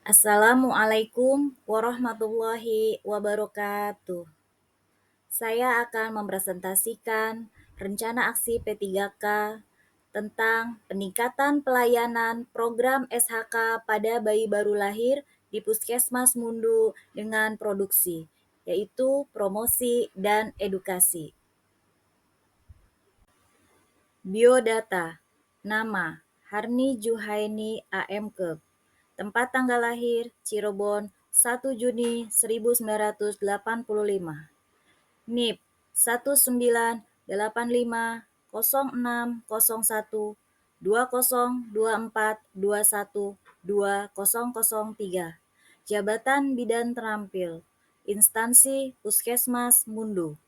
Assalamualaikum warahmatullahi wabarakatuh. Saya akan mempresentasikan rencana aksi P3K tentang peningkatan pelayanan program SHK pada bayi baru lahir di Puskesmas Mundu dengan produksi, yaitu promosi dan edukasi. Biodata. Nama: Harni Juhaini AM. Tempat tanggal lahir: Cirebon, 1 Juni 1985. NIP 1985012024212003. Jabatan Bidan Terampil. Instansi Puskesmas Mundu.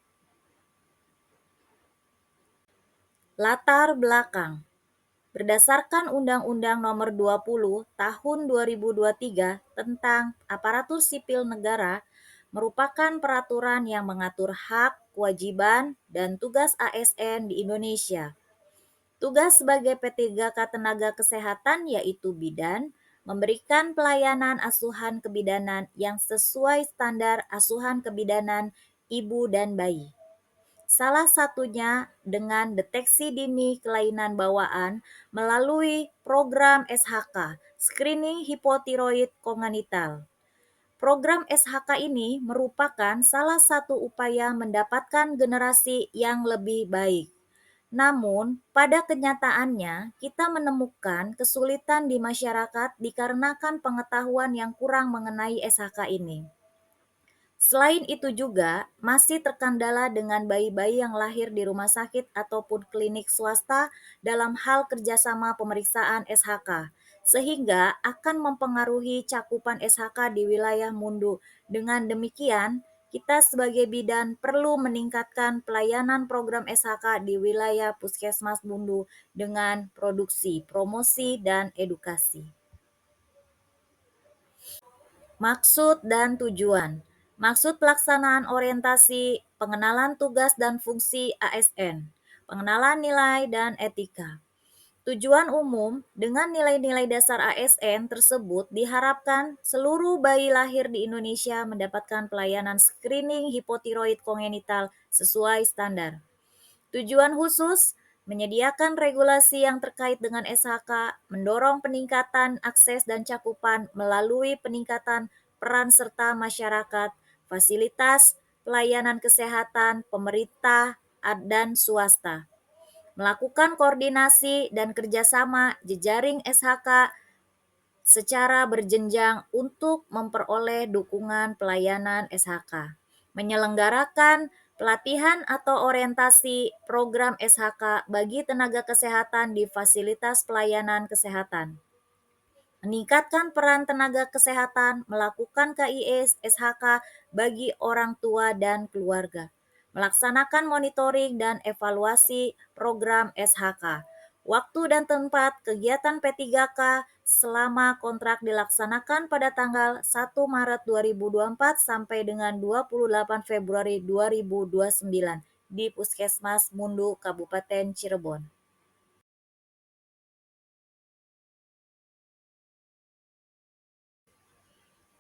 Latar belakang. Berdasarkan Undang-Undang Nomor 20 Tahun 2023 tentang Aparatur Sipil Negara, merupakan peraturan yang mengatur hak, kewajiban, dan tugas ASN di Indonesia. Tugas sebagai P3K tenaga kesehatan yaitu bidan, memberikan pelayanan asuhan kebidanan yang sesuai standar asuhan kebidanan ibu dan bayi. Salah satunya dengan deteksi dini kelainan bawaan melalui program SHK, Screening Hipotiroid Kongenital. Program SHK ini merupakan salah satu upaya mendapatkan generasi yang lebih baik. Namun, pada kenyataannya, kita menemukan kesulitan di masyarakat dikarenakan pengetahuan yang kurang mengenai SHK ini. Selain itu juga, masih terkendala dengan bayi-bayi yang lahir di rumah sakit ataupun klinik swasta dalam hal kerjasama pemeriksaan SHK, sehingga akan mempengaruhi cakupan SHK di wilayah Mundu. Dengan demikian, kita sebagai bidan perlu meningkatkan pelayanan program SHK di wilayah Puskesmas Mundu dengan produksi, promosi, dan edukasi. Maksud dan tujuan. Maksud pelaksanaan orientasi, pengenalan tugas dan fungsi ASN, pengenalan nilai dan etika. Tujuan umum, dengan nilai-nilai dasar ASN tersebut diharapkan seluruh bayi lahir di Indonesia mendapatkan pelayanan screening hipotiroid kongenital sesuai standar. Tujuan khusus, menyediakan regulasi yang terkait dengan SHK, mendorong peningkatan akses dan cakupan melalui peningkatan peran serta masyarakat, fasilitas, pelayanan kesehatan, pemerintah, dan swasta. Melakukan koordinasi dan kerjasama jejaring SHK secara berjenjang untuk memperoleh dukungan pelayanan SHK. Menyelenggarakan pelatihan atau orientasi program SHK bagi tenaga kesehatan di fasilitas pelayanan kesehatan. Meningkatkan peran tenaga kesehatan melakukan KIS SHK bagi orang tua dan keluarga. Melaksanakan monitoring dan evaluasi program SHK. Waktu dan tempat kegiatan P3K selama kontrak dilaksanakan pada tanggal 1 Maret 2024 sampai dengan 28 Februari 2029 di Puskesmas Mundu, Kabupaten Cirebon.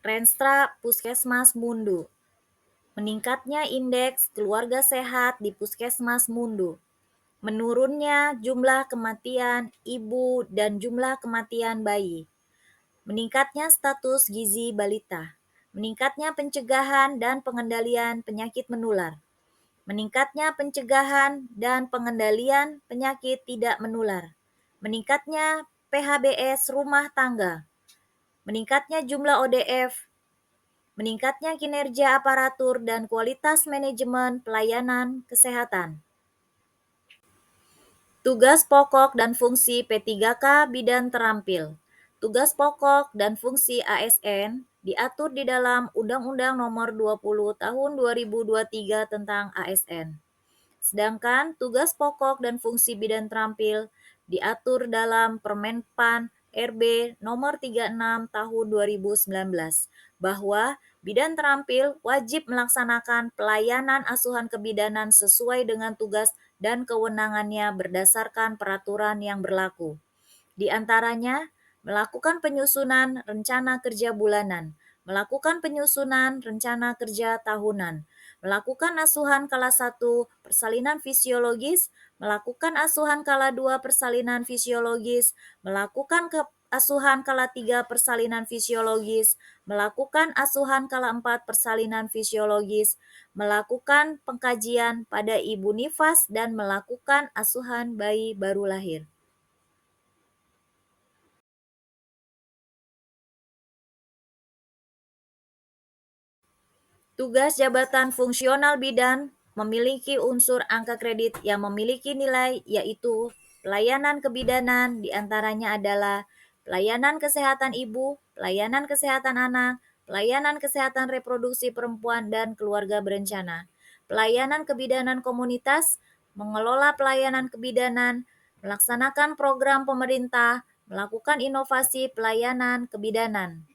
Renstra Puskesmas Mundu. Meningkatnya indeks keluarga sehat di Puskesmas Mundu. Menurunnya jumlah kematian ibu dan jumlah kematian bayi. Meningkatnya status gizi balita. Meningkatnya pencegahan dan pengendalian penyakit menular. Meningkatnya pencegahan dan pengendalian penyakit tidak menular. Meningkatnya PHBS rumah tangga. Meningkatnya jumlah ODF. Meningkatnya kinerja aparatur dan kualitas manajemen pelayanan kesehatan. Tugas pokok dan fungsi P3K Bidan Terampil. Tugas pokok dan fungsi ASN diatur di dalam Undang-Undang Nomor 20 Tahun 2023 tentang ASN. Sedangkan tugas pokok dan fungsi bidan terampil diatur dalam Permenpan RB Nomor 36 Tahun 2019 bahwa bidan terampil wajib melaksanakan pelayanan asuhan kebidanan sesuai dengan tugas dan kewenangannya berdasarkan peraturan yang berlaku. Di antaranya, melakukan penyusunan rencana kerja bulanan, melakukan penyusunan rencana kerja tahunan, melakukan asuhan kala 1 persalinan fisiologis, melakukan asuhan kala 2 persalinan fisiologis, melakukan asuhan kala 3 persalinan fisiologis, melakukan asuhan kala 4 persalinan fisiologis, melakukan pengkajian pada ibu nifas dan melakukan asuhan bayi baru lahir. Tugas jabatan fungsional bidan memiliki unsur angka kredit yang memiliki nilai, yaitu pelayanan kebidanan diantaranya adalah pelayanan kesehatan ibu, pelayanan kesehatan anak, pelayanan kesehatan reproduksi perempuan dan keluarga berencana, pelayanan kebidanan komunitas, mengelola pelayanan kebidanan, melaksanakan program pemerintah, melakukan inovasi pelayanan kebidanan.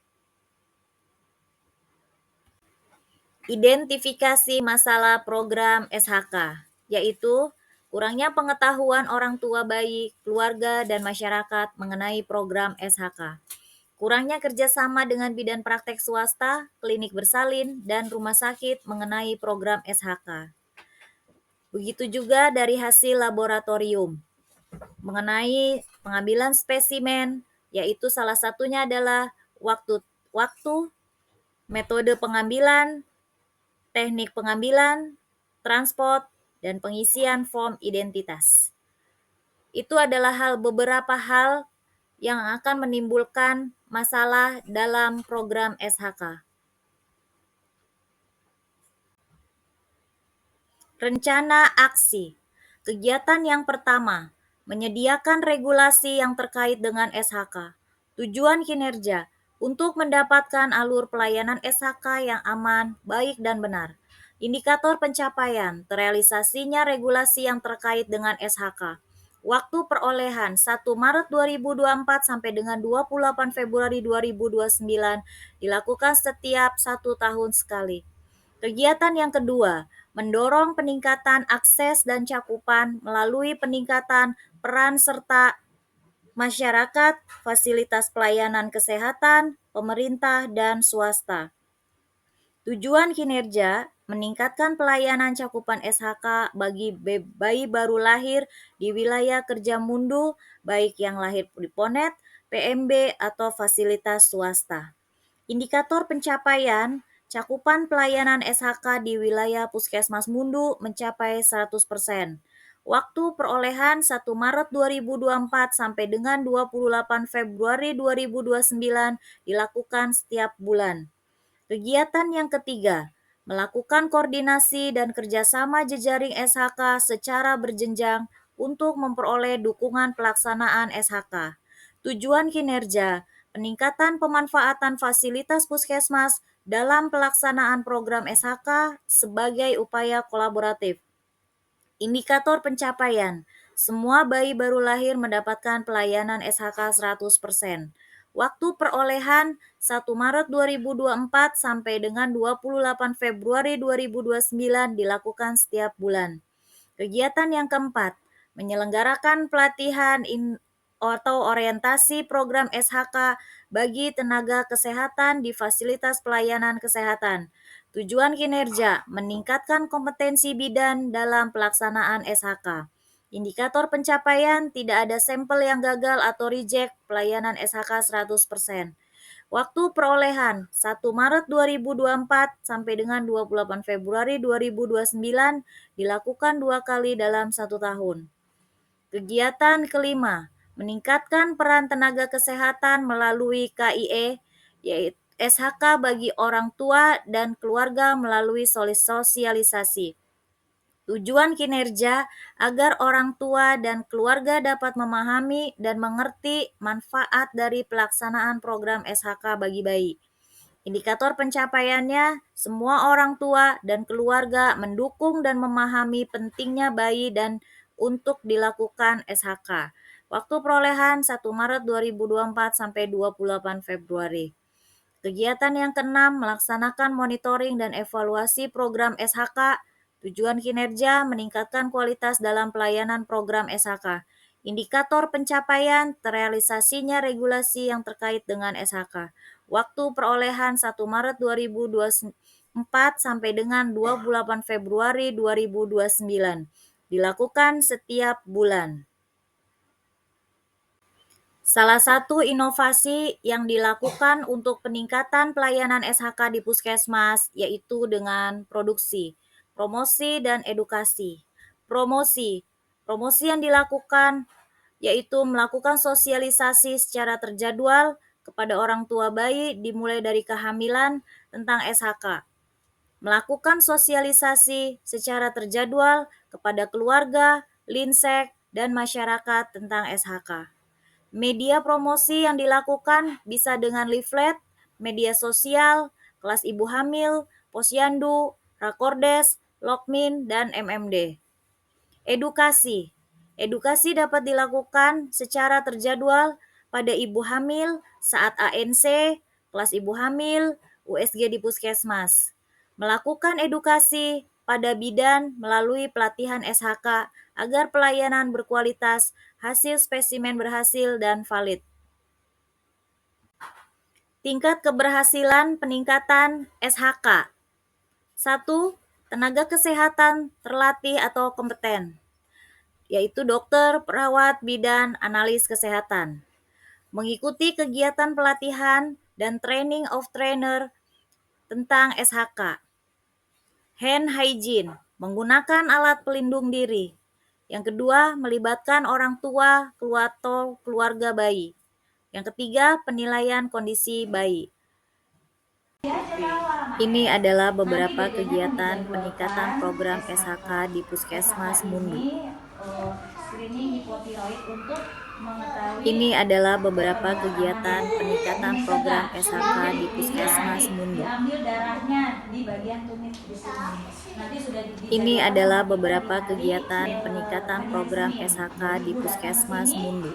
Identifikasi masalah program SHK, yaitu kurangnya pengetahuan orang tua bayi, keluarga, dan masyarakat mengenai program SHK. Kurangnya kerjasama dengan bidan praktek swasta, klinik bersalin, dan rumah sakit mengenai program SHK. Begitu juga dari hasil laboratorium mengenai pengambilan spesimen, yaitu salah satunya adalah waktu, metode pengambilan, teknik pengambilan, transport, dan pengisian form identitas. Itu adalah beberapa hal yang akan menimbulkan masalah dalam program SHK. Rencana aksi. Kegiatan yang pertama, menyediakan regulasi yang terkait dengan SHK. Tujuan kinerja, untuk mendapatkan alur pelayanan SHK yang aman, baik, dan benar. Indikator pencapaian, terrealisasinya regulasi yang terkait dengan SHK. Waktu perolehan 1 Maret 2024 sampai dengan 28 Februari 2029 dilakukan setiap 1 tahun sekali. Kegiatan yang kedua, mendorong peningkatan akses dan cakupan melalui peningkatan peran serta masyarakat, fasilitas pelayanan kesehatan, pemerintah, dan swasta. Tujuan kinerja, meningkatkan pelayanan cakupan SHK bagi bayi baru lahir di wilayah kerja Mundu, baik yang lahir di Ponet, PMB, atau fasilitas swasta. Indikator pencapaian, cakupan pelayanan SHK di wilayah Puskesmas Mundu mencapai 100%. Waktu perolehan 1 Maret 2024 sampai dengan 28 Februari 2029 dilakukan setiap bulan. Kegiatan yang ketiga, melakukan koordinasi dan kerjasama jejaring SHK secara berjenjang untuk memperoleh dukungan pelaksanaan SHK. Tujuan kinerja, peningkatan pemanfaatan fasilitas puskesmas dalam pelaksanaan program SHK sebagai upaya kolaboratif. Indikator pencapaian, semua bayi baru lahir mendapatkan pelayanan SHK 100%. Waktu perolehan 1 Maret 2024 sampai dengan 28 Februari 2029 dilakukan setiap bulan. Kegiatan yang keempat, menyelenggarakan pelatihan atau orientasi program SHK bagi tenaga kesehatan di fasilitas pelayanan kesehatan. Tujuan kinerja, meningkatkan kompetensi bidan dalam pelaksanaan SHK. Indikator pencapaian, tidak ada sampel yang gagal atau reject pelayanan SHK 100%. Waktu perolehan 1 Maret 2024 sampai dengan 28 Februari 2029 dilakukan 2 kali dalam 1 tahun. Kegiatan kelima, meningkatkan peran tenaga kesehatan melalui KIE, yaitu SHK bagi orang tua dan keluarga melalui sosialisasi. Tujuan kinerja agar orang tua dan keluarga dapat memahami dan mengerti manfaat dari pelaksanaan program SHK bagi bayi. Indikator pencapaiannya, semua orang tua dan keluarga mendukung dan memahami pentingnya bayi dan untuk dilakukan SHK. Waktu perolehan 1 Maret 2024 sampai 28 Februari. Kegiatan yang keenam, melaksanakan monitoring dan evaluasi program SHK. Tujuan kinerja, meningkatkan kualitas dalam pelayanan program SHK. Indikator pencapaian terrealisasinya regulasi yang terkait dengan SHK. Waktu perolehan 1 Maret 2024 sampai dengan 28 Februari 2029. Dilakukan setiap bulan. Salah satu inovasi yang dilakukan untuk peningkatan pelayanan SHK di Puskesmas yaitu dengan produksi, promosi, dan edukasi. Promosi. Promosi yang dilakukan yaitu melakukan sosialisasi secara terjadwal kepada orang tua bayi dimulai dari kehamilan tentang SHK. Melakukan sosialisasi secara terjadwal kepada keluarga, linsek, dan masyarakat tentang SHK. Media promosi yang dilakukan bisa dengan leaflet, media sosial, kelas ibu hamil, posyandu, rakordes, lokmin, dan MMD. Edukasi. Edukasi dapat dilakukan secara terjadwal pada ibu hamil saat ANC, kelas ibu hamil, USG di Puskesmas. Melakukan edukasi pada bidan melalui pelatihan SHK agar pelayanan berkualitas, hasil spesimen berhasil dan valid. Tingkat keberhasilan peningkatan SHK. 1. Tenaga kesehatan terlatih atau kompeten, yaitu dokter, perawat, bidan, analis kesehatan. Mengikuti kegiatan pelatihan dan training of trainer tentang SHK. Hand hygiene, menggunakan alat pelindung diri. Yang kedua, melibatkan orang tua atau keluarga bayi. Yang ketiga, penilaian kondisi bayi. Ini adalah beberapa kegiatan peningkatan program SHK di Puskesmas Mundu. Ini adalah beberapa kegiatan peningkatan program SHK di Puskesmas Mundu. Ini adalah beberapa kegiatan peningkatan program SHK di Puskesmas Mundu.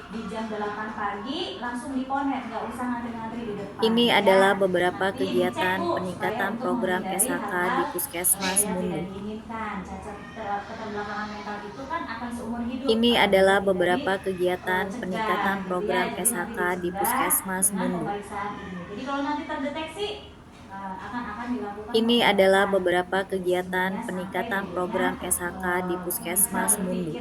Ini adalah beberapa kegiatan peningkatan program SHK di Puskesmas Mundu. Ini adalah beberapa kegiatan peningkatan program SHK di Puskesmas Mundu. Ini adalah beberapa kegiatan peningkatan program SHK di Puskesmas Mundu.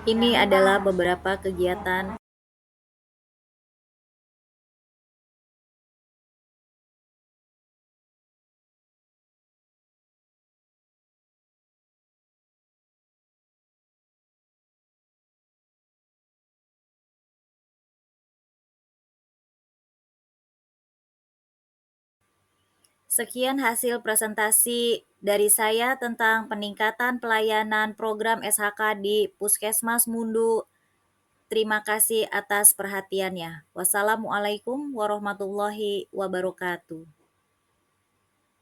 Ini adalah beberapa kegiatan Sekian hasil presentasi dari saya tentang peningkatan pelayanan program SHK di Puskesmas Mundu. Terima kasih atas perhatiannya. Wassalamualaikum warahmatullahi wabarakatuh.